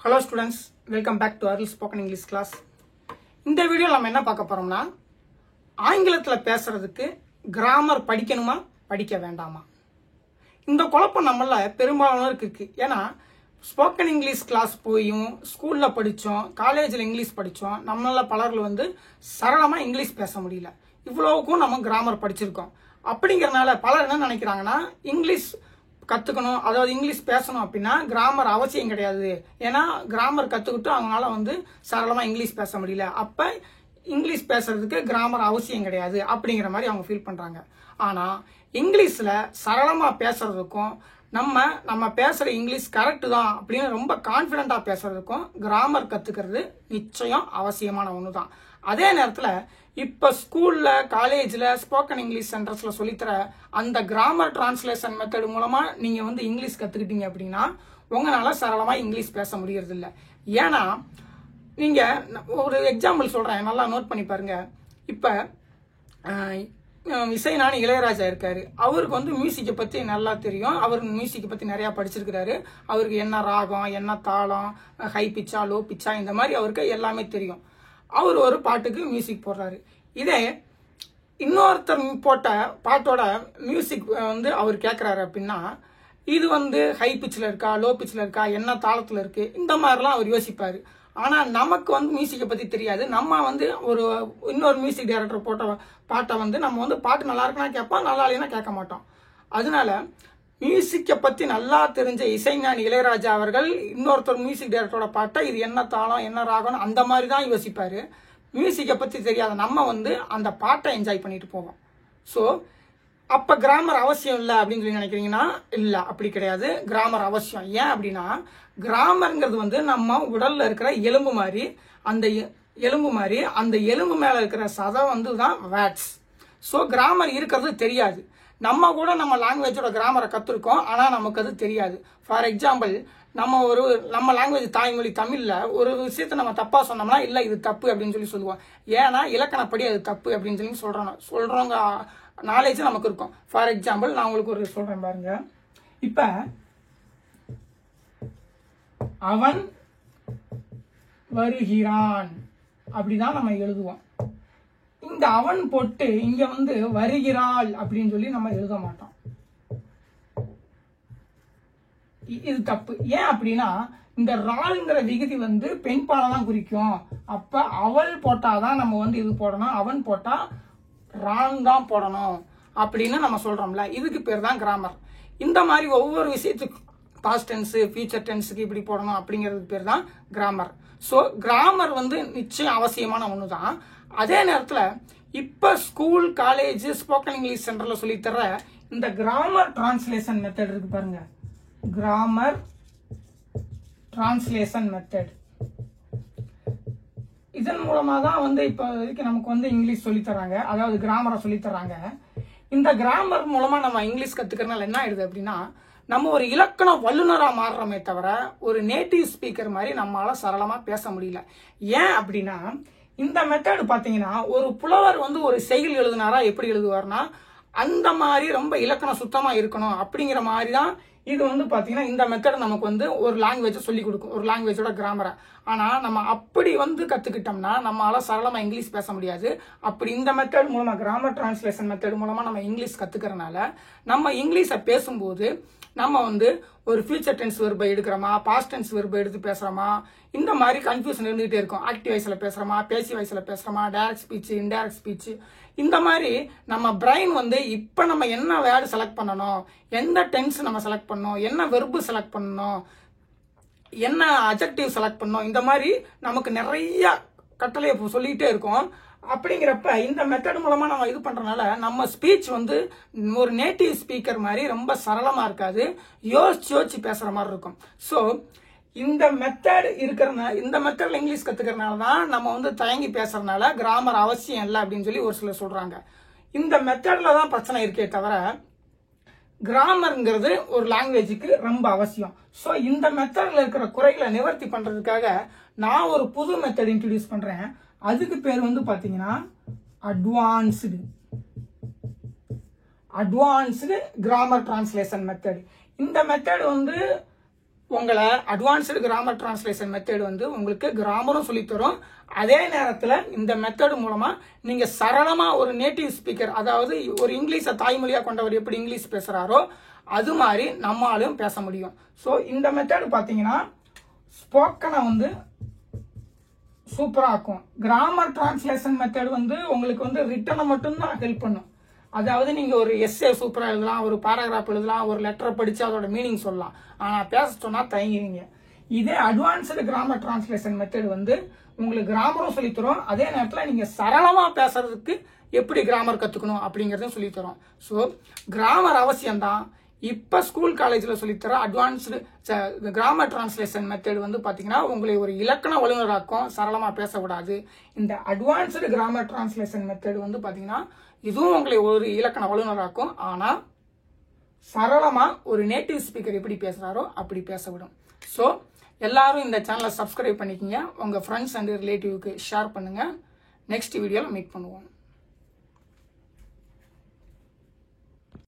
Hello students, welcome back to Arul Spoken English class. இந்த வீடியோல நம்ம என்ன பார்க்க போறோம்னா ஆங்கிலத்துல பேசுறதுக்கு கிராமர் படிக்கணுமா படிக்க வேண்டாமா? இந்த குழப்பம் நம்மள பெரும்பாலானோருக்கு இருக்கு. ஏன்னா ஸ்போக்கன் இங்கிலீஷ் கிளாஸ் போயும் ஸ்கூல்ல படிச்சோம், காலேஜ்ல இங்கிலீஷ் படிச்சோம். நம்மள பலர் சரளமா இங்கிலீஷ் பேச முடியல. இவ்வளவுக்கும் நம்ம கிராமர் படிச்சிருக்கோம். அப்படிங்கறனால பலர் என்ன நினைக்கிறாங்கன்னா இங்கிலீஷ் கத்துக்கணும், அதாவது இங்கிலீஷ் பேசணும் அப்படின்னா கிராமர் அவசியம் கிடையாது. ஏன்னா கிராமர் கத்துக்கிட்டு அவங்களால சரளமா இங்கிலீஷ் பேச முடியல, அப்ப இங்கிலீஷ் பேசுறதுக்கு கிராமர் அவசியம் கிடையாது அப்படிங்கிற மாதிரி அவங்க ஃபீல் பண்றாங்க. ஆனா இங்கிலீஷ்ல சரளமா பேசுறதுக்கும் நம்ம பேசுற இங்கிலீஷ் கரெக்ட் தான் அப்படின்னு ரொம்ப கான்பிடண்டா பேசுறதுக்கும் கிராமர் கத்துக்கிறது நிச்சயம் அவசியமான ஒண்ணுதான். அதே நேரத்துல இப்ப ஸ்கூல்ல காலேஜ்ல ஸ்போக்கன் இங்கிலீஷ் சென்டர்ஸ்ல சொல்லித்தர அந்த கிராமர் டிரான்ஸ்லேஷன் மெத்தட் மூலமா நீங்க இங்கிலீஷ் கத்துக்கிட்டீங்க அப்படின்னா உங்களால சரளமா இங்கிலீஷ் பேச முடியறது இல்ல. ஏன்னா நீங்க ஒரு எக்ஸாம்பிள் சொல்றேன், நல்லா நோட் பண்ணி பாருங்க. இப்ப இசைஞானி இளையராஜா இருக்காரு. அவருக்கு மியூசிக்கை பத்தி நல்லா தெரியும். அவர் மியூசிக்கை பத்தி நிறைய படிச்சிருக்கிறாரு. அவருக்கு என்ன ராகம், என்ன தாளம், ஹை பிச்சா, லோ பிச்சா, இந்த மாதிரி அவருக்கு எல்லாமே தெரியும். அவர் ஒரு பாட்டுக்கு மியூசிக் போடுறாரு. இதே இன்னொருத்தர் போட்ட பாட்டோட மியூசிக் அவர் கேட்கிறாரு அப்படின்னா இது ஹை பிச்சில் இருக்கா, லோ பிச்சில் இருக்கா, என்ன தாளத்துல இருக்கு, இந்த மாதிரிலாம் அவர் யோசிப்பாரு. ஆனா நமக்கு மியூசிக்கை பத்தி தெரியாது. நம்ம ஒரு இன்னொரு மியூசிக் டைரக்டர் போட்ட பாட்டை நம்ம பாட்டு நல்லா இருக்குன்னா கேட்போம், நல்லா இல்லைன்னா கேட்க மாட்டோம். அதனால மியூசிக்கை பத்தி நல்லா தெரிஞ்ச இசைஞானி இளையராஜா அவர்கள் இன்னொருத்தர் மியூசிக் டைரக்டரோட பாட்டை இது என்ன தாளம், என்ன ராகம், அந்த மாதிரி தான் யோசிப்பாரு. மியூசிக்கை பத்தி தெரியாத நம்ம அந்த பாட்டை என்ஜாய் பண்ணிட்டு போவோம். ஸோ அப்ப கிராமர் அவசியம் இல்லை அப்படின்னு சொல்லி நினைக்கிறீங்கன்னா இல்ல, அப்படி கிடையாது. கிராமர் அவசியம். ஏன் அப்படின்னா கிராமர்ங்கிறது நம்ம உடல்ல இருக்கிற எலும்பு மாதிரி. அந்த எலும்பு மேல இருக்கிற சதம் தான் வேர்ட்ஸ். ஸோ கிராமர் இருக்கிறது தெரியாது. நம்ம கூட நம்ம லாங்குவேஜோட கிராமரை கத்துருக்கோம், ஆனா நமக்கு அது தெரியாது. ஃபார் எக்ஸாம்பிள் நம்ம லாங்குவேஜ் தாய்மொழி தமிழ்ல ஒரு விஷயத்த நம்ம தப்பா சொன்னோம்னா இல்ல இது தப்பு அப்படின்னு சொல்லுவோம். ஏன்னா இலக்கணப்படி அது தப்பு அப்படின்னு சொல்றவங்க நாலேஜ் நமக்கு இருக்கும். ஃபார் எக்ஸாம்பிள் நான் உங்களுக்கு ஒரு சொல்றேன் பாருங்க. இப்ப அவன் வருகிறான் அப்படிதான் நம்ம எழுதுவோம். இந்த அவன் போட்டு இங்க வருகிறாள் அப்படின்னு சொல்லி நம்ம எழுத மாட்டோம். இது தப்பு. ஏன் அப்படின்னா இந்த ராள்ங்கிற விகுதி பெண்பாலை தான் குறிக்கும். அப்ப அவள் போட்டாதான் நம்ம இது போடணும், அவன் போட்டா ரான் தான் போடணும் அப்படின்னு நம்ம சொல்றோம்ல. இதுக்கு பேர் தான் கிராமர். இந்த மாதிரி ஒவ்வொரு விஷயத்துக்கு பாஸ்ட் டென்ஸ், ஃபியூச்சர் டென்ஸுக்கு இப்படி போடணும் அப்படிங்கிறதுக்கு பேர் தான் கிராமர். ஸோ கிராமர் நிச்சயம் அவசியமான ஒண்ணுதான். அதே நேரத்துல இப்ப ஸ்கூல், காலேஜ், ஸ்போக்கன் இங்கிலீஷ் சென்டர்ல சொல்லி தர இந்த கிராமர் டிரான்ஸ்லேஷன் மெத்தட் இருக்கு பாருங்க. கிராமர் டிரான்ஸ்லேஷன் மெத்தட், இதன் மூலமா தான் இப்ப வரைக்கும் நமக்கு இங்கிலீஷ் சொல்லி தராங்க, அதாவது கிராமரை சொல்லி தராங்க. இந்த கிராமர் மூலமா நம்ம இங்கிலீஷ் கத்துக்கிறதுனால என்ன ஆயிடுது அப்படின்னா நம்ம ஒரு இலக்கண வல்லுநரா மாறுறோமே தவிர ஒரு நேட்டிவ் ஸ்பீக்கர் மாதிரி நம்மளால சரளமா பேச முடியல. ஏன் அப்படின்னா இந்த மெத்தட் பாத்தீங்கன்னா ஒரு புலவர் ஒரு செய்யுள் எழுதினாரா எப்படி எழுதுவார்னா அந்த மாதிரி ரொம்ப இலக்கணம் சுத்தமா இருக்கணும் அப்படிங்கிற மாதிரி தான் இது பாத்தீங்கன்னா இந்த மெத்தட் நமக்கு ஒரு லாங்குவேஜ் சொல்லி கொடுக்கும், ஒரு லாங்குவேஜோட கிராமரை. ஆனா நம்ம அப்படி கத்துக்கிட்டோம்னா நம்மளால சரளமா இங்கிலீஷ் பேச முடியாது. அப்படி இந்த மெத்தட் மூலமா, கிராமர் டிரான்ஸ்லேஷன் மெத்தட் மூலமா நம்ம இங்கிலீஷ் கத்துக்கிறதுனால நம்ம இங்கிலீஷை பேசும்போது நம்ம ஒரு ஃபியூச்சர் டென்ஸ் வெர்பை எடுக்கிறோமா, பாஸ்ட் டென்ஸ் வெர்பை எடுத்து பேசுறோமா, இந்த மாதிரி கன்ஃபியூஷன் இருந்துகிட்டே இருக்கும். ஆக்டிவ் வாய்ஸ்ல பேசுறோமா, பேசிவ் வாய்ஸ்ல பேசுறோமா, டைரக்ட் ஸ்பீச், இன்டைரக்ட் ஸ்பீச், இந்த மாதிரி நம்ம பிரைன் இப்ப நம்ம என்ன வேர்டு செலக்ட் பண்ணணும், எந்த டென்ஸ் நம்ம செலக்ட் பண்ணணும், என்ன வெர்பு செலக்ட் பண்ணணும், என்ன அட்ஜெக்டிவ் செலக்ட் பண்ணணும், இந்த மாதிரி நமக்கு நிறைய கட்டளையை சொல்லிட்டே இருக்கும். அப்படிங்கிறப்ப இந்த மெத்தட் மூலமா நம்ம இது பண்றதுனால நம்ம ஸ்பீச் ஒரு நேட்டிவ் ஸ்பீக்கர் மாதிரி ரொம்ப சரளமா இருக்காது, யோசிச்சு பேசுற மாதிரி இருக்கும். ஸோ இந்த மெத்தட் இந்த மெத்தட்ல இங்கிலீஷ் கத்துக்கிறதுனால தான் நம்ம தயங்கி பேசுறதுனால கிராமர் அவசியம் இல்லை அப்படின்னு சொல்லி ஒரு சிலர் சொல்றாங்க. இந்த மெத்தட்ல தான் பிரச்சனை இருக்கே தவிர கிராமர்ங்கிறது ஒரு லாங்குவேஜுக்கு ரொம்ப அவசியம். ஸோ இந்த மெத்தட்ல இருக்கிற குறைகளை நிவர்த்தி பண்றதுக்காக நான் ஒரு புது மெத்தட் இன்ட்ரோடியூஸ் பண்றேன். அதுக்கு பேர் பாத்தீங்கன்னா அட்வான்ஸ்டு கிராமர் டிரான்ஸ்லேஷன் மெத்தட். இந்த மெத்தட் உங்களை அட்வான்ஸ்டு கிராமர் டிரான்ஸ்லேஷன் மெத்தட் வந்து உங்களுக்கு கிராமரும் சொல்லித்தரும். அதே நேரத்தில் இந்த மெத்தட் மூலமா நீங்க சரளமா ஒரு நேட்டிவ் ஸ்பீக்கர், அதாவது ஒரு இங்கிலீஷை தாய்மொழியா கொண்டவர் எப்படி இங்கிலீஷ் பேசுறாரோ அது மாதிரி நம்மளாலும் பேச முடியும். ஸோ இந்த மெத்தட் பார்த்தீங்கன்னா ஸ்போக்கனை வந்து சூப்பரா இருக்கும். கிராமர் டிரான்ஸ்லேஷன் மெத்தட் வந்து உங்களுக்கு வந்து ரிட்டனை மட்டும்தான் ஹெல்ப் பண்ணும். அதாவது நீங்க ஒரு எஸ்ஏ சூப்பரா எழுதலாம், ஒரு பேராகிராஃப் எழுதலாம், ஒரு லெட்டரை படிச்சு அதோட மீனிங் சொல்லலாம். ஆனா பேச சொன்னா தயங்குறீங்க. இதே அட்வான்ஸ்டு கிராமர் டிரான்ஸ்லேஷன் மெத்தட் வந்து உங்களுக்கு கிராமரும் சொல்லித்தரும். அதே நேரத்தில் நீங்க சரளமா பேசுறதுக்கு எப்படி கிராமர் கத்துக்கணும் அப்படிங்கறதையும் சொல்லித்தரும். So grammar அவசியம்தான். இப்ப ஸ்கூல் காலேஜ்ல சொல்லித்தர அட்வான்ஸ்டு கிராமர் டிரான்ஸ்லேஷன் மெத்தட் வந்து பாத்தீங்கன்னா உங்களை ஒரு இலக்கண வல்லுநராக்கும், சரளமா பேச விடாது. இந்த அட்வான்ஸ்டு கிராமர் டிரான்ஸ்லேஷன் மெத்தட் வந்து பாத்தீங்கன்னா இதுவும் உங்களை ஒரு இலக்கண வல்லுநராக்கும், ஆனா சரளமா ஒரு நேட்டிவ் ஸ்பீக்கர் எப்படி பேசுறாரோ அப்படி பேச விடும். ஸோ எல்லாரும் இந்த சேனலை சப்ஸ்கிரைப் பண்ணிக்கங்க, உங்க ஃப்ரெண்ட்ஸ் அண்ட் ரிலேட்டிவ்க்கு ஷேர் பண்ணுங்க. நெக்ஸ்ட் வீடியோல மீட் பண்ணுவோம்.